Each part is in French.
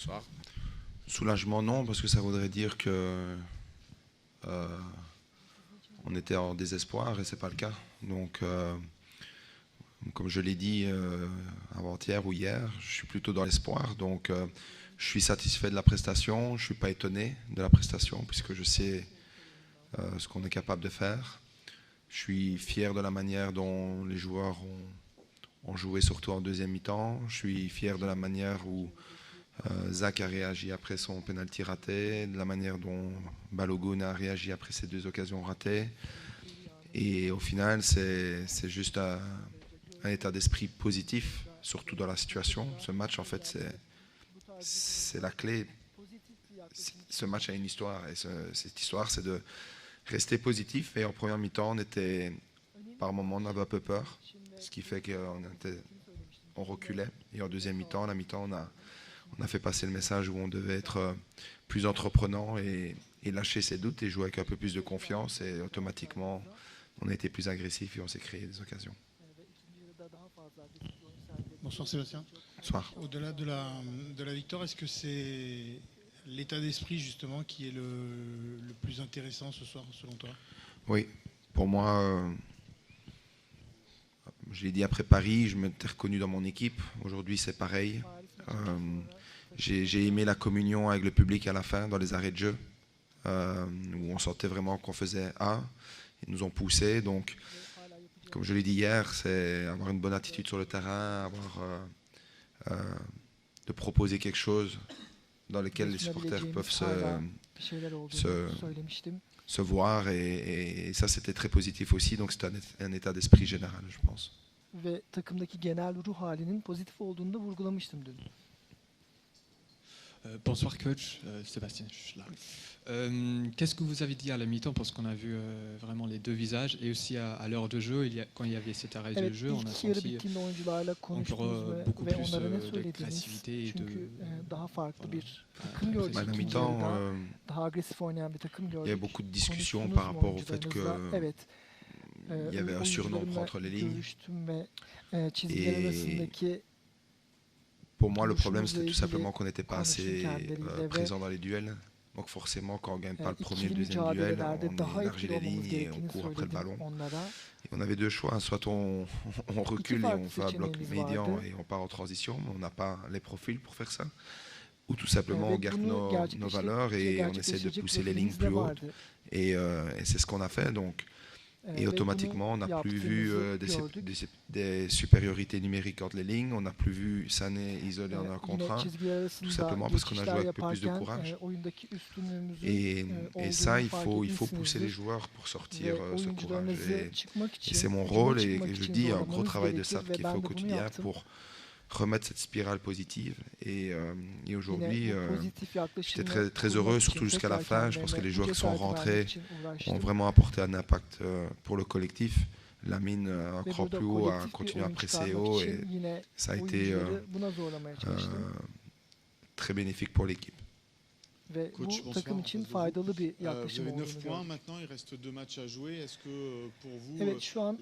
Bonsoir. Soulagement, non, parce que ça voudrait dire que on était en désespoir et c'est pas le cas. Donc, comme je l'ai dit avant-hier ou hier, je suis plutôt dans l'espoir. Donc, je suis satisfait de la prestation. Je suis pas étonné de la prestation puisque je sais ce qu'on est capable de faire. Je suis fier de la manière dont les joueurs ont joué, surtout en deuxième mi-temps. Je suis fier de la manière où Zach a réagi après son penalty raté, de la manière dont Balogun a réagi après ses deux occasions ratées. Et au final, c'est juste un état d'esprit positif, surtout dans la situation. Ce match, en fait, c'est la clé. Ce match a une histoire, et cette histoire, c'est de rester positif. Et en première mi-temps, par moments, on avait un peu peur, ce qui fait qu'on reculait. Et en deuxième mi-temps, la mi-temps, on a fait passer le message où on devait être plus entreprenant et lâcher ses doutes et jouer avec un peu plus de confiance. Et automatiquement, on a été plus agressif et on s'est créé des occasions. Bonsoir Sébastien. Bonsoir. Au-delà de la victoire, est-ce que c'est l'état d'esprit justement qui est le plus intéressant ce soir selon toi? Oui, pour moi, je l'ai dit après Paris, je m'étais reconnu dans mon équipe. Aujourd'hui, c'est pareil. J'ai aimé la communion avec le public à la fin, dans les arrêts de jeu, où on sentait vraiment qu'on faisait A. Ils nous ont poussés. Donc, comme je l'ai dit hier, c'est avoir une bonne attitude sur le terrain, de proposer quelque chose dans lequel les supporters peuvent se voir. Et ça, c'était très positif aussi. Donc, c'est un état d'esprit général, je pense. Ve takımdaki genel ruh halinin pozitif olduğunu da vurgulamıştım dün. Bonsoir coach, Sébastien, je suis là. Qu'est-ce que vous avez dit à la mi-temps parce qu'on a vu vraiment les deux visages et aussi à l'heure de jeu, quand il y avait cet arrêt de jeu, on a senti encore beaucoup plus d'agressivité et À la mi-temps, il y a beaucoup de discussions par rapport au fait que il y avait un surnombre entre les lignes. Et pour moi, le problème, c'était tout simplement qu'on n'était pas assez présent dans les duels. Donc forcément, quand on ne gagne pas le premier et le deuxième duel, on élargit les lignes et on court après le ballon. Et on avait deux choix. Soit on recule et on fait un bloc médian et on part en transition, mais on n'a pas les profils pour faire ça. Ou tout simplement, on garde nos valeurs et on essaie de pousser les lignes plus haut. Et c'est ce qu'on a fait. Donc, et automatiquement, on n'a plus vu des supériorités numériques entre les lignes. On n'a plus vu Sané isolé en un contre un, tout simplement parce qu'on a joué avec un peu plus de courage. Et ça, il faut pousser les joueurs pour sortir ce courage. Et c'est mon rôle. Et je dis, il y a un gros travail de SAP qu'il fait au quotidien pour remettre cette spirale positive. Et aujourd'hui, j'étais très, très heureux, surtout jusqu'à la fin. Je pense que les joueurs qui sont rentrés ont vraiment apporté un impact pour le collectif. Lamine, un cran plus haut, a continué à presser haut et ça a été très bénéfique pour l'équipe. Coach, bonsoir. Vous avez 9 points maintenant, il reste 2 matchs à jouer. Est-ce que pour vous,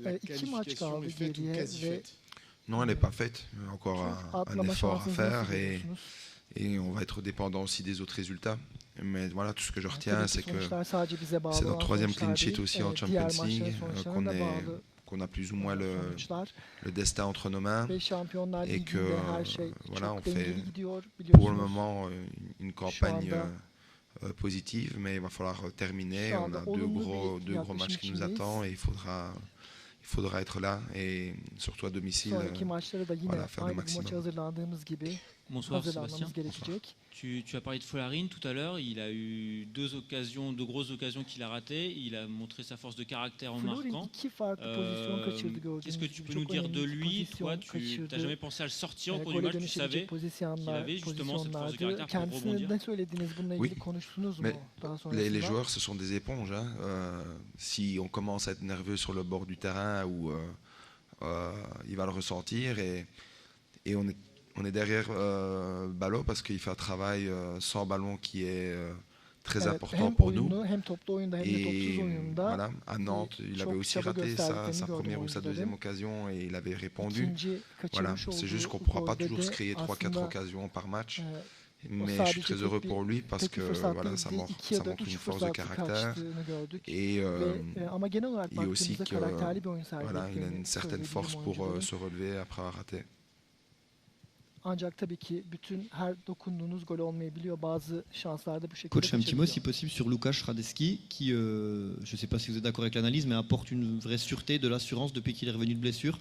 la qualification est faite ou quasi faite? Non, elle n'est pas faite. Il y a encore un effort à faire et on va être dépendant aussi des autres résultats. Mais voilà, tout ce que je retiens, c'est que c'est notre troisième clean sheet aussi en Champions League, qu'on a plus ou moins le destin entre nos mains et que voilà, on fait pour le moment une campagne positive, mais il va falloir terminer. On a deux gros matchs qui nous attendent et il faudra être là et surtout à domicile, voilà, faire le maximum. Bonsoir Sébastien. Bonsoir. Tu as parlé de Follarine tout à l'heure, il a eu deux grosses occasions qu'il a ratées, il a montré sa force de caractère en marquant. Qu'est-ce que tu peux nous dire de lui? Toi, tu n'as jamais pensé à le sortir au cours du match, tu savais qu'il avait justement cette force de caractère pour rebondir? Oui, mais les joueurs, ce sont des éponges. Hein. Si on commence à être nerveux sur le bord du terrain, il va le ressentir et on est derrière ballon parce qu'il fait un travail sans ballon qui est très important pour nous. Et voilà, à Nantes, il avait aussi raté sa première ou sa deuxième occasion et il avait répondu. Voilà, c'est juste qu'on ne pourra pas toujours se créer 3-4 occasions par match. Mais je suis très heureux pour lui parce que voilà, ça montre une force de caractère et aussi qu'il voilà, a une certaine force pour se relever après avoir raté. Ancak tabii ki bütün her dokunduğunuz gol olmayabiliyor. Bazı şanslarda bu şekilde Coach, un petit mot si possible sur Łukasz Hradecky qui, je ne sais pas si vous êtes d'accord avec l'analyse, mais apporte une vraie sûreté, de l'assurance depuis qu'il est revenu de blessure.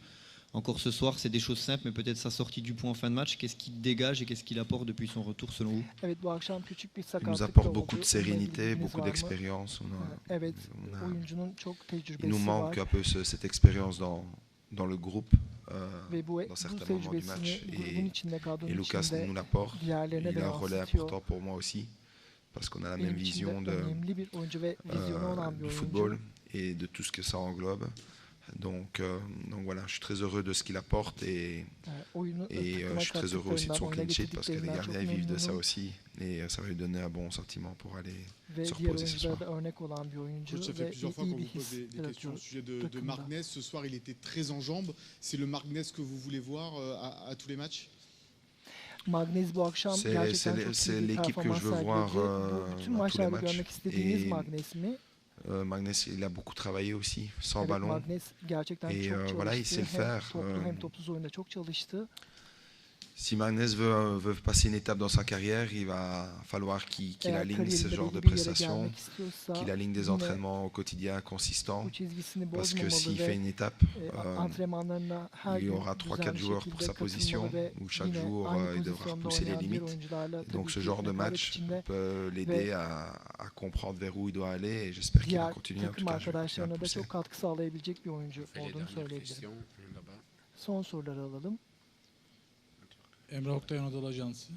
Encore ce soir, c'est des choses simples, mais peut-être sa sortie du point en fin de match. Qu'est-ce qu'il dégage et qu'est-ce qu'il apporte depuis son retour selon vous? Il nous apporte beaucoup de sérénité, beaucoup d'expérience. Il nous manque un peu cette expérience dans le groupe, dans certains moments du match. Et Łukasz nous l'apporte. Il a un relais important pour moi aussi, parce qu'on a la même vision du football et de tout ce que ça englobe. Donc voilà, je suis très heureux de ce qu'il apporte et je suis très heureux aussi de son clean sheet parce que les gardiens vivent de ça aussi et ça va lui donner un bon sentiment pour aller se reposer ce soir. Coach, ça fait plusieurs fois qu'on vous pose des questions au sujet de Marknez. Ce soir, il était très en jambes. C'est le Marknez que vous voulez voir à tous les matchs? C'est l'équipe que je veux voir à tous les matchs. Et Magnus, il a beaucoup travaillé aussi, sans ballon. Et voilà, il sait le faire. Si Magnus veut passer une étape dans sa carrière, il va falloir qu'il aligne ce genre de prestations, qu'il aligne des entraînements au quotidien consistants. Parce que s'il fait une étape, il y aura 3-4 joueurs pour sa position, où chaque jour il devra repousser les limites. Donc ce genre de match peut l'aider à comprendre vers où il doit aller et j'espère qu'il va continuer en tout cas. Emre Oktay Anadolu Ajansı,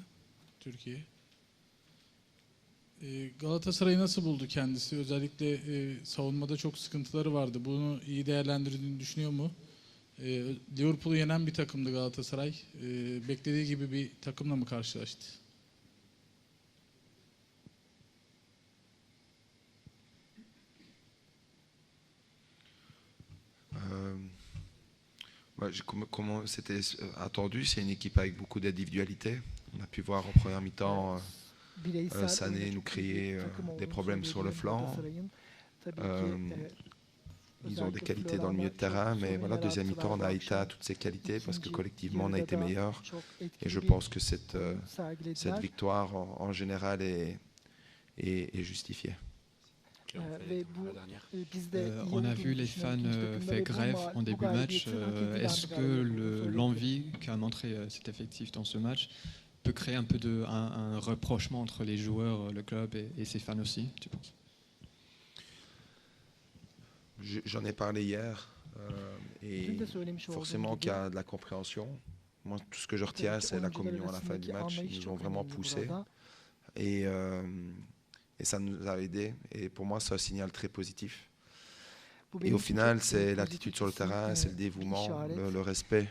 Türkiye. Galatasaray'ı nasıl buldu kendisi? Özellikle savunmada çok sıkıntıları vardı. Bunu iyi değerlendirdiğini düşünüyor mu? Liverpool'u yenen bir takımdı Galatasaray. Beklediği gibi bir takımla mı karşılaştı? Comment c'était attendu, c'est une équipe avec beaucoup d'individualité. On a pu voir en première mi-temps Sané nous créer des problèmes sur le flanc. Ils ont des qualités dans le milieu de terrain, mais voilà, deuxième mi-temps, on a éteint toutes ces qualités parce que collectivement, on a été meilleurs. Et je pense que cette victoire, en général, est justifiée. On a vu les fans faire grève en début de match. Est-ce que l'envie qu'a montré cet effectif dans ce match peut créer un peu un rapprochement entre les joueurs, le club et ses fans aussi, tu penses? J'en ai parlé hier et forcément qu'il y a de la compréhension. Moi, tout ce que je retiens, c'est la communion à la fin du match. Ils nous ont vraiment poussé et ça nous a aidés. Et pour moi, c'est un signal très positif. Et au final, c'est l'attitude sur le terrain, c'est le dévouement, le respect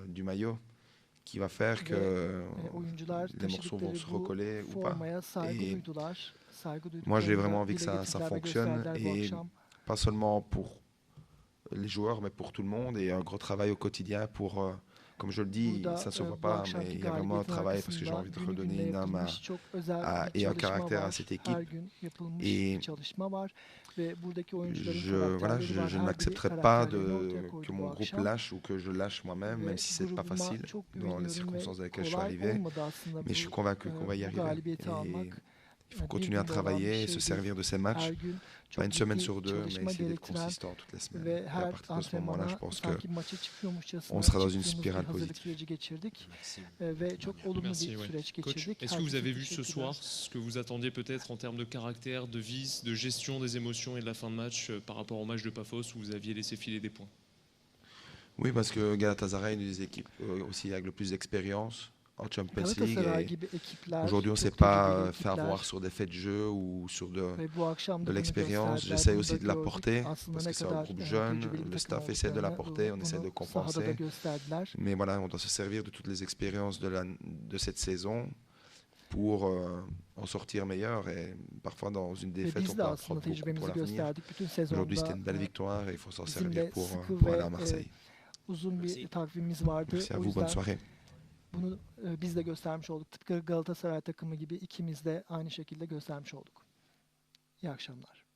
du maillot qui va faire que les morceaux vont se recoller ou pas. Et moi, j'ai vraiment envie que ça fonctionne, et pas seulement pour les joueurs, mais pour tout le monde, et un gros travail au quotidien pour... Comme je le dis, ça ne se voit pas, mais il y a vraiment un travail parce que j'ai envie de redonner une âme et un caractère à cette équipe. Et je n'accepterai pas que mon groupe lâche ou que je lâche moi-même, même si ce n'est pas facile dans les circonstances dans lesquelles je suis arrivé. Mais je suis convaincu qu'on va y arriver. Et il faut continuer à travailler et se servir de ces matchs, pas une semaine sur deux, mais essayer d'être consistant toutes les semaines. Et à partir de ce moment-là, je pense qu'on sera dans une spirale positive. Merci. Coach, est-ce que vous avez vu ce soir ce que vous attendiez peut-être en termes de caractère, de vis, de gestion des émotions et de la fin de match par rapport au match de Paphos où vous aviez laissé filer des points? Oui, parce que Galatasaray est une des équipes aussi avec le plus d'expérience en Champions League. Aujourd'hui, on ne sait pas faire voir sur des faits de jeu ou sur de l'expérience. J'essaie aussi de l'apporter parce que c'est un groupe jeune. Le staff essaie de l'apporter, on essaie de compenser. Mais voilà, on doit se servir de toutes les expériences de cette saison pour en sortir meilleur. Et parfois, dans une défaite, on peut apprendre beaucoup pour l'avenir. Aujourd'hui, c'était une belle victoire et il faut s'en servir pour aller à Marseille. Merci à vous, bonne soirée. Bunu biz de göstermiş olduk. Tıpkı Galatasaray takımı gibi ikimiz de aynı şekilde göstermiş olduk. İyi akşamlar.